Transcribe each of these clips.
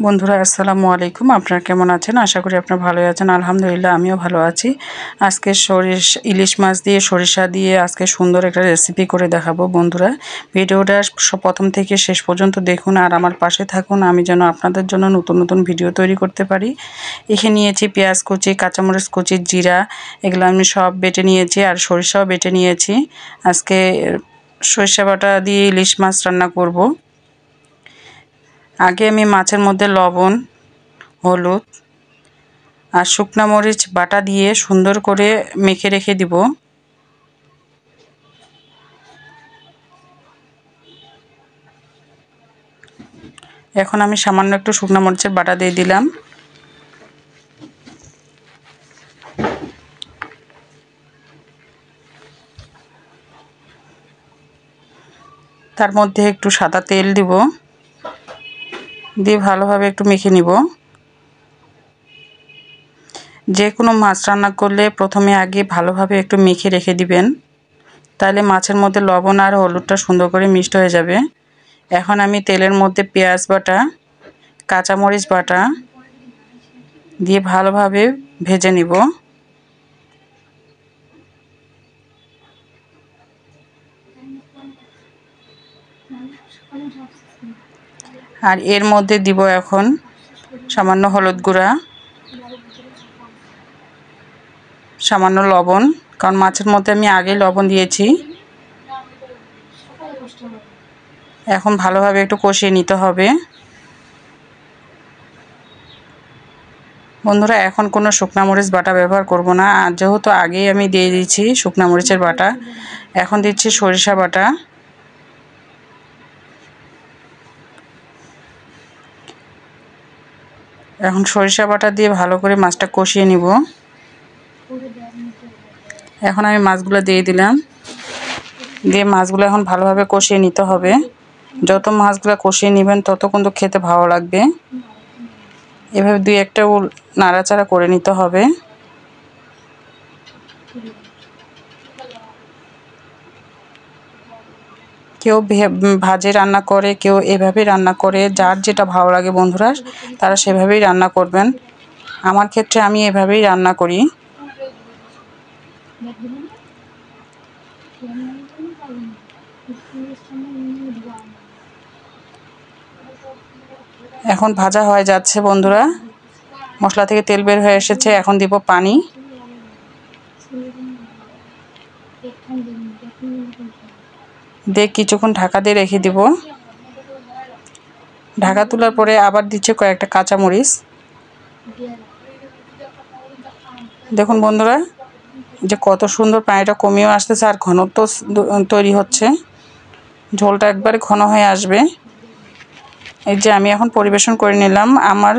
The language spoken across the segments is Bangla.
বন্ধুরা আসসালামু আলাইকুম। আপনারা কেমন আছেন? আশা করি আপনারা ভালোই আছেন। আলহামদুলিল্লাহ আমিও ভালো আছি। আজকে ইলিশ মাছ দিয়ে সরিষা দিয়ে আজকে সুন্দর একটা রেসিপি করে দেখাবো বন্ধুরা। ভিডিওটা প্রথম থেকে শেষ পর্যন্ত দেখুন আর আমার পাশে থাকুন, আমি যেন আপনাদের জন্য নতুন নতুন ভিডিও তৈরি করতে পারি। এখানে নিয়েছি পেঁয়াজ কুচি, কাঁচামরিচ কুচি, জিরা, এগুলো আমি সব বেটে নিয়েছি আর সরিষাও বেটে নিয়েছি। আজকে সরিষা বাটা দিয়ে ইলিশ মাছ রান্না করব। আগে আমি মাছের মধ্যে লবণ, হলুদ আর শুকনা মরিচ বাটা দিয়ে সুন্দর করে মেখে রেখে দিব। এখন আমি সামান্য একটু শুকনা মরিচের বাটা দিয়ে দিলাম। তার মধ্যে একটু সাদা তেল দিব, দিয়ে ভালোভাবে একটু মেখে নিব। যে কোনো মাছ রান্না করলে প্রথমে আগে ভালোভাবে একটু মেখে রেখে দিবেন, তাহলে মাছের মধ্যে লবণ আর হলুদটা সুন্দর করে মিক্সড হয়ে যাবে। এখন আমি তেলের মধ্যে পেঁয়াজ বাটা, কাঁচামরিচ বাটা দিয়ে ভালোভাবে ভেজে নিব। আর এর মধ্যে দিব এখন সামান্য হলুদ গুঁড়া, সামান্য লবণ, কারণ মাছের মধ্যে আমি আগেই লবণ দিয়েছি। এখন ভালোভাবে একটু কষিয়ে নিতে হবে। বন্ধুরা এখন কোনো শুকনা মরিচ বাটা ব্যবহার করব না, আর যেহেতু আগেই আমি দিয়ে দিয়েছি শুকনা মরিচের বাটা, এখন দিচ্ছি সরিষা বাটা। এখন সরিষা বাটা দিয়ে ভালো করে মাছটা কষিয়ে নিব। এখন আমি মাছগুলো দিয়ে দিলাম, দিয়ে মাছগুলো এখন ভালোভাবে কষিয়ে নিতে হবে। যত মাছগুলো কষিয়ে নেবেন তত কিন্তু খেতে ভালো লাগবে। এভাবে দুই একটা নাড়াচাড়া করে নিতে হবে। কেউ ভাজে রান্না করে, কেউ এভাবে রান্না করে, যার যেটা ভালো লাগে বন্ধুরা তারা সেভাবেই রান্না করবেন। আমার ক্ষেত্রে আমি এভাবেই রান্না করি। এখন ভাজা হয়ে যাচ্ছে বন্ধুরা, মশলা থেকে তেল বের হয়ে এসেছে। এখন দিব পানি, দিয়ে কিছুক্ষণ ঢাকা দিয়ে রেখে দিব। ঢাকা তোলার পরে আবার দিচ্ছে কয়েকটা কাঁচামরিচ। দেখুন বন্ধুরা যে কত সুন্দর পানিটা কমিয়ে আসতেছে আর ঘনত্ব তৈরি হচ্ছে, ঝোলটা একবারে ঘন হয়ে আসবে। এই যে আমি এখন পরিবেশন করে নিলাম। আমার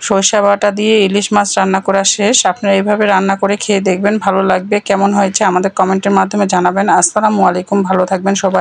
সরিষা বাটা দিয়ে ইলিশ মাছ রান্না করা শেষ। আপনারা এইভাবে রান্না করে খেয়ে দেখবেন, ভালো লাগবে। কেমন হয়েছে আমাদের কমেন্টের মাধ্যমে জানাবেন। আসসালামু আলাইকুম, ভালো থাকবেন সবাই।